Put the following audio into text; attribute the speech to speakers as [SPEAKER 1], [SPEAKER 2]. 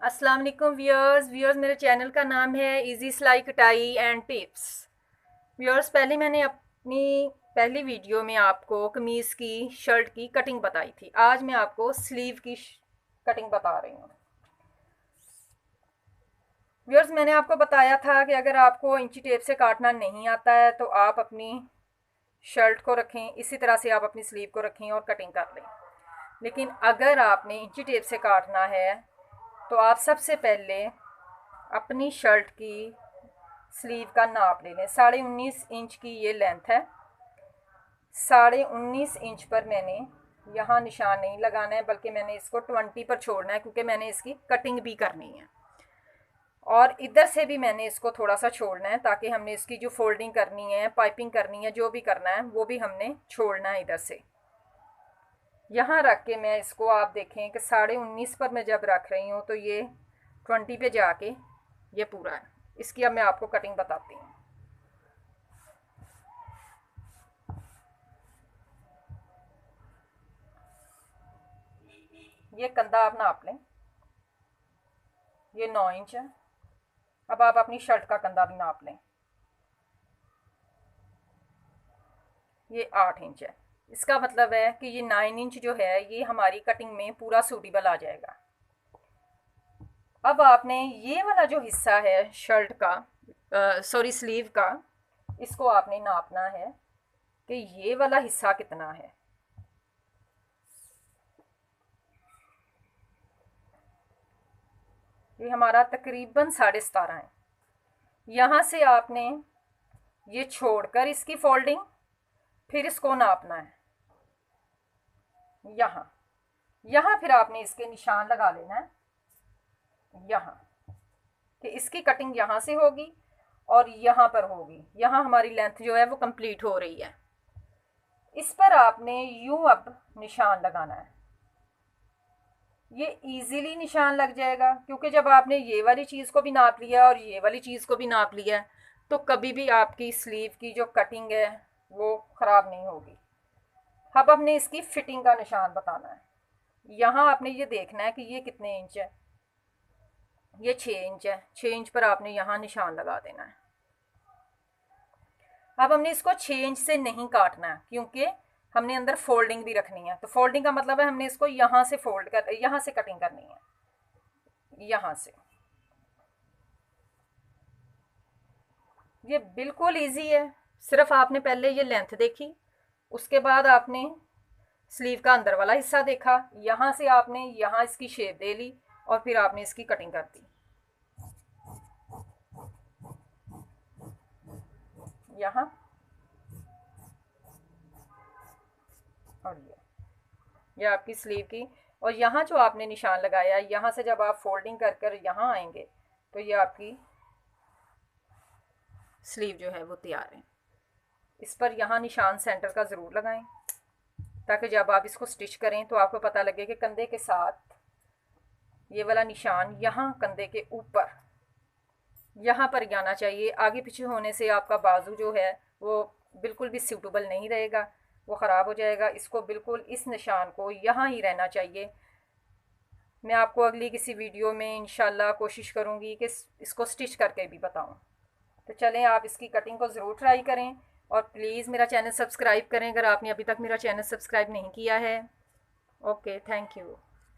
[SPEAKER 1] अस्सलाम वालेकुम व्यूअर्स मेरे चैनल का नाम है इजी सिलाई कटाई एंड टिप्स। व्यूअर्स, पहले मैंने अपनी पहली वीडियो में आपको कमीज़ की शर्ट की कटिंग बताई थी। आज मैं आपको स्लीव की कटिंग बता रही हूँ। व्यूअर्स, मैंने आपको बताया था कि अगर आपको इंची टेप से काटना नहीं आता है तो आप अपनी शर्ट को रखें, इसी तरह से आप अपनी स्लीव को रखें और कटिंग कर लें। लेकिन अगर आपने इंची टेप से काटना है तो आप सबसे पहले अपनी शर्ट की स्लीव का नाप ले लें। 19.5 इंच की ये लेंथ है। 19.5 इंच पर मैंने यहाँ निशान नहीं लगाना है, बल्कि मैंने इसको 20 पर छोड़ना है, क्योंकि मैंने इसकी कटिंग भी करनी है। और इधर से भी मैंने इसको थोड़ा सा छोड़ना है, ताकि हमने इसकी जो फोल्डिंग करनी है, पाइपिंग करनी है, जो भी करना है वो भी हमने छोड़ना है इधर से। यहाँ रख के मैं इसको, आप देखें कि 19.5 पर मैं जब रख रही हूँ तो ये 20 पे जाके ये पूरा है। इसकी अब मैं आपको कटिंग बताती हूँ। ये कंधा आप नाप लें, ये 9 इंच है। अब आप अपनी शर्ट का कंधा भी नाप लें, ये 8 इंच है। इसका मतलब है कि ये 9 इंच जो है ये हमारी कटिंग में पूरा सूटेबल आ जाएगा। अब आपने ये वाला जो हिस्सा है शर्ट का, सॉरी स्लीव का, इसको आपने नापना है कि ये वाला हिस्सा कितना है। ये हमारा तकरीबन 17.5 है। यहाँ से आपने ये छोड़कर इसकी फोल्डिंग, फिर इसको नापना है यहाँ। यहाँ फिर आपने इसके निशान लगा लेना है यहाँ, कि इसकी कटिंग यहाँ से होगी और यहाँ पर होगी। यहाँ हमारी लेंथ जो है वो कंप्लीट हो रही है। इस पर आपने यूं अब निशान लगाना है। ये इजीली निशान लग जाएगा, क्योंकि जब आपने ये वाली चीज़ को भी नाप लिया और ये वाली चीज़ को भी नाप लिया तो कभी भी आपकी स्लीव की जो कटिंग है वो ख़राब नहीं होगी। अब हमने इसकी फिटिंग का निशान बताना है। यहाँ आपने ये देखना है कि ये कितने इंच है। ये 6 इंच है। 6 इंच पर आपने यहाँ निशान लगा देना है। अब हमने इसको 6 इंच से नहीं काटना है, क्योंकि हमने अंदर फोल्डिंग भी रखनी है। तो फोल्डिंग का मतलब है हमने इसको यहाँ से फोल्ड कर, यहाँ से कटिंग करनी है, यहाँ से। ये बिल्कुल इजी है। सिर्फ आपने पहले ये लेंथ देखी, उसके बाद आपने स्लीव का अंदर वाला हिस्सा देखा, यहाँ से आपने यहाँ इसकी शेप दे ली और फिर आपने इसकी कटिंग कर दी यहाँ और ये आपकी स्लीव की। और यहाँ जो आपने निशान लगाया, यहाँ से जब आप फोल्डिंग कर कर यहाँ आएंगे तो ये आपकी स्लीव जो है वो तैयार है। इस पर यहाँ निशान सेंटर का ज़रूर लगाएं, ताकि जब आप इसको स्टिच करें तो आपको पता लगे कि कंधे के साथ ये वाला निशान यहाँ कंधे के ऊपर यहाँ पर जाना चाहिए। आगे पीछे होने से आपका बाजू जो है वो बिल्कुल भी सूटेबल नहीं रहेगा, वो ख़राब हो जाएगा। इसको बिल्कुल इस निशान को यहाँ ही रहना चाहिए। मैं आपको अगली किसी वीडियो में इंशाल्लाह कोशिश करूँगी कि इसको स्टिच करके भी बताऊँ। तो चलें, आप इसकी कटिंग को ज़रूर ट्राई करें और प्लीज़ मेरा चैनल सब्सक्राइब करें अगर आपने अभी तक मेरा चैनल सब्सक्राइब नहीं किया है। Okay, thank you.